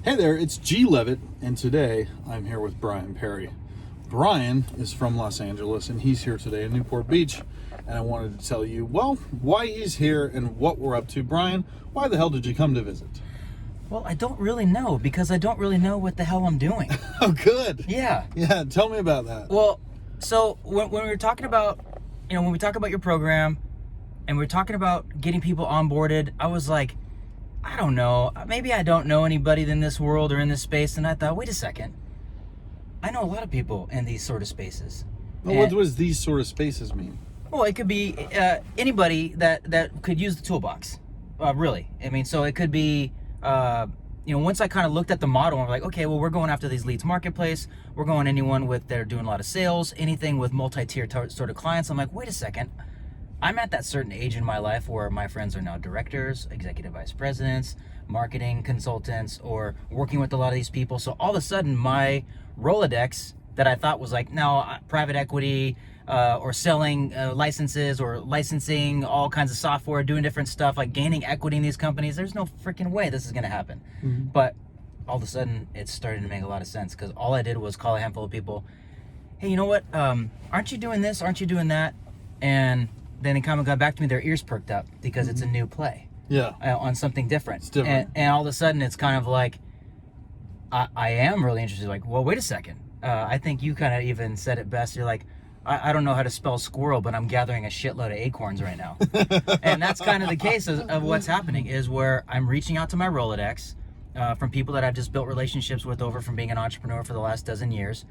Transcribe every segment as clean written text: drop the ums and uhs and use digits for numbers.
Hey there, it's G. Levitt, and today I'm here with Brian Perry. Brian is from Los Angeles, and he's here today in Newport Beach, and I wanted to tell you, well, why he's here and what we're up to. Brian, why the hell did you come to visit? Well, I don't really know, because I don't really know what the hell I'm doing. Oh, good. Yeah. Yeah, tell me about that. Well, so when we were talking about, when we talk about your program, and we're talking about getting people onboarded, I was like, I don't know, maybe I don't know anybody in this world or in this space, and I thought, wait a second, I know a lot of people in these sort of spaces. Well, what does these sort of spaces mean? Well, it could be anybody that could use the toolbox, really. I mean, so it could be, once I kind of looked at the model, I'm like, okay, well, we're going after these leads marketplace. We're going anyone they're doing a lot of sales, anything with multi-tier sort of clients. I'm like, wait a second. I'm at that certain age in my life where my friends are now directors, executive vice presidents, marketing consultants, or working with a lot of these people. So all of a sudden, my Rolodex that I thought was like, no, private equity, or selling licenses or licensing all kinds of software, doing different stuff, like gaining equity in these companies. There's no freaking way this is going to happen. Mm-hmm. But all of a sudden, it's starting to make a lot of sense, because all I did was call a handful of people. Hey, you know what? Aren't you doing this? Aren't you doing that? And then it kind of got back to me. Their ears perked up, because it's a new play. Yeah. On something different. It's different. And all of a sudden, it's kind of like, I am really interested. Like, well, wait a second. I think you kind of even said it best. You're like, I don't know how to spell squirrel, but I'm gathering a shitload of acorns right now. And that's kind of the case of what's happening, is where I'm reaching out to my Rolodex from people that I've just built relationships with over from being an entrepreneur for the last dozen years,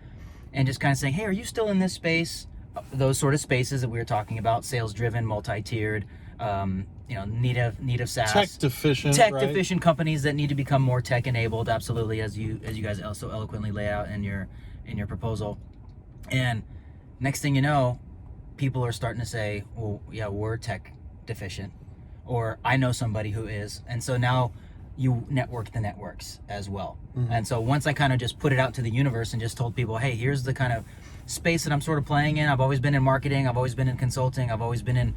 and just kind of saying, hey, are you still in this space? Those sort of spaces that we were talking about, sales-driven, multi-tiered, need of SaaS, tech-deficient companies that need to become more tech-enabled. Absolutely, as you guys also eloquently lay out in your proposal. And next thing you know, people are starting to say, well, yeah, we're tech deficient, or I know somebody who is. And so now you network the networks as well. Mm-hmm. And so once I kind of just put it out to the universe and just told people, hey, here's the kind of space that I'm sort of playing in. I've always been in marketing. I've always been in consulting. I've always been in,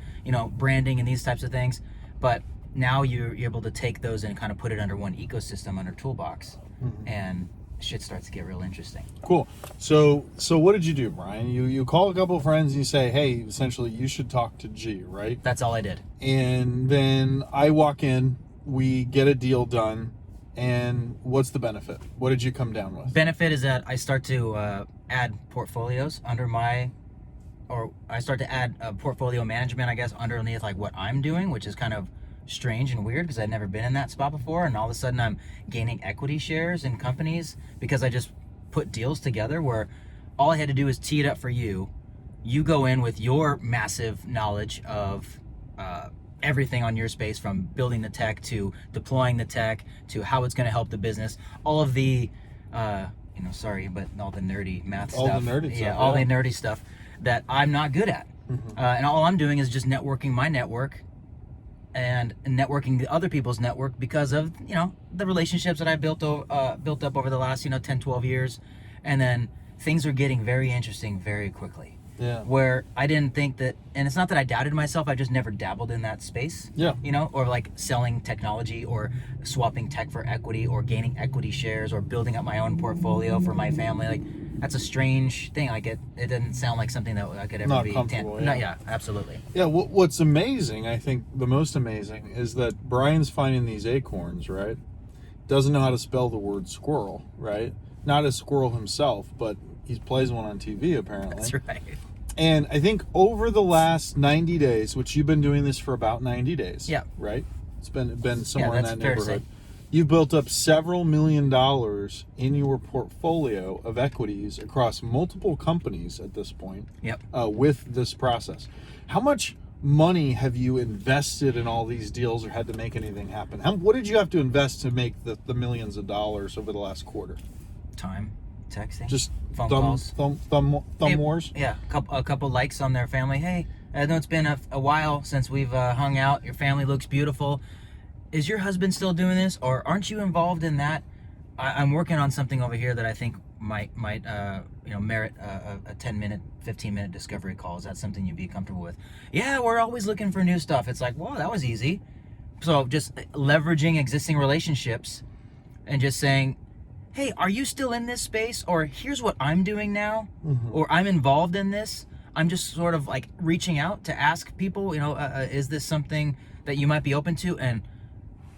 branding and these types of things. But now you're able to take those and kind of put it under one ecosystem, under Toolbox. Mm-hmm. And shit starts to get real interesting. Cool. So what did you do, Brian? You call a couple of friends and you say, hey, essentially you should talk to G, right? That's all I did. And then I walk in, we get a deal done, and what's the benefit? What did you come down with? Benefit is that I start to add portfolios I start to add portfolio management, I guess, underneath like what I'm doing, which is kind of strange and weird, because I'd never been in that spot before, and all of a sudden I'm gaining equity shares in companies because I just put deals together where all I had to do is tee it up for you. You go in with your massive knowledge of everything on your space, from building the tech to deploying the tech to how it's going to help the business, all of the sorry, but all the nerdy math stuff, all the nerdy stuff that I'm not good at. Mm-hmm. And all I'm doing is just networking my network and networking the other people's network, because of the relationships that I built up over the last 10, 12 years. And then things are getting very interesting very quickly. Yeah. Where I didn't think that, and it's not that I doubted myself, I just never dabbled in that space. Yeah. Or like selling technology, or swapping tech for equity, or gaining equity shares, or building up my own portfolio for my family. Like, that's a strange thing. Like, it didn't sound like something that I could ever not be comfortable. Yeah, absolutely. Yeah, what's amazing, I think the most amazing, is that Brian's finding these acorns, right? Doesn't know how to spell the word squirrel, right? Not a squirrel himself, but he plays one on TV apparently. That's right. And I think over the last 90 days, which you've been doing this for about 90 days, yeah, right? It's been somewhere in that neighborhood. You've built up several $1 million in your portfolio of equities across multiple companies at this point. Yep. With this process. How much money have you invested in all these deals, or had to make anything happen? What did you have to invest to make the millions of dollars over the last quarter? Time. Texting, just phone calls, thumb wars. Yeah, a couple likes on their family. Hey, I know it's been a while since we've hung out. Your family looks beautiful. Is your husband still doing this, or aren't you involved in that? I'm working on something over here that I think might merit a 10-minute, 15-minute discovery call. Is that something you'd be comfortable with? Yeah, we're always looking for new stuff. It's like, wow, that was easy. So just leveraging existing relationships and just saying, hey, are you still in this space? Or here's what I'm doing now, or I'm involved in this. I'm just sort of like reaching out to ask people, is this something that you might be open to? And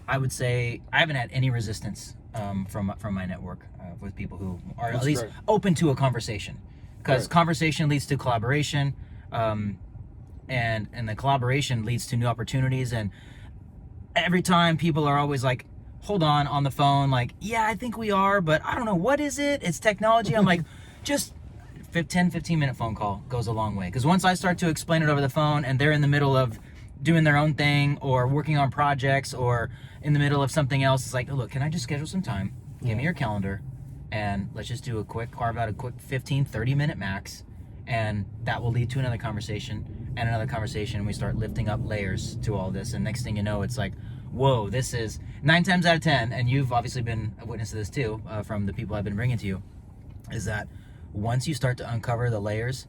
I would say I haven't had any resistance from my network with people who are at least open to a conversation, because conversation leads to collaboration, and the collaboration leads to new opportunities. And every time people are always like, hold on the phone, like, yeah, I think we are, but I don't know, what is it? It's technology. I'm like, just 10-15 minute phone call goes a long way, because once I start to explain it over the phone and they're in the middle of doing their own thing or working on projects or in the middle of something else, it's like, oh, look, can I just schedule some time? Give me your calendar and let's just do carve out a quick 15-30 minute max, and that will lead to another conversation and another conversation, and we start lifting up layers to all this, and next thing you know, it's like, whoa, this is 9 times out of 10, and you've obviously been a witness to this too, from the people I've been bringing to you, is that once you start to uncover the layers,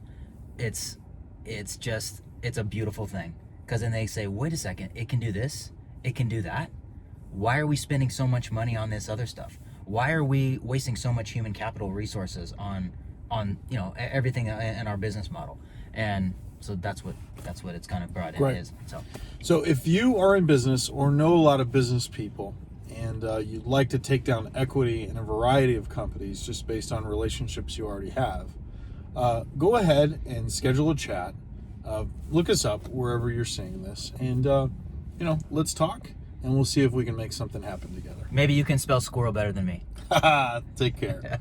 it's a beautiful thing. Because then they say, wait a second, it can do this, it can do that. Why are we spending so much money on this other stuff? Why are we wasting so much human capital resources on everything in our business model? And so that's what it's kind of brought in is. So if you are in business or know a lot of business people, and you'd like to take down equity in a variety of companies just based on relationships you already have, go ahead and schedule a chat. Look us up wherever you're seeing this, and let's talk, and we'll see if we can make something happen together. Maybe you can spell squirrel better than me. Take care.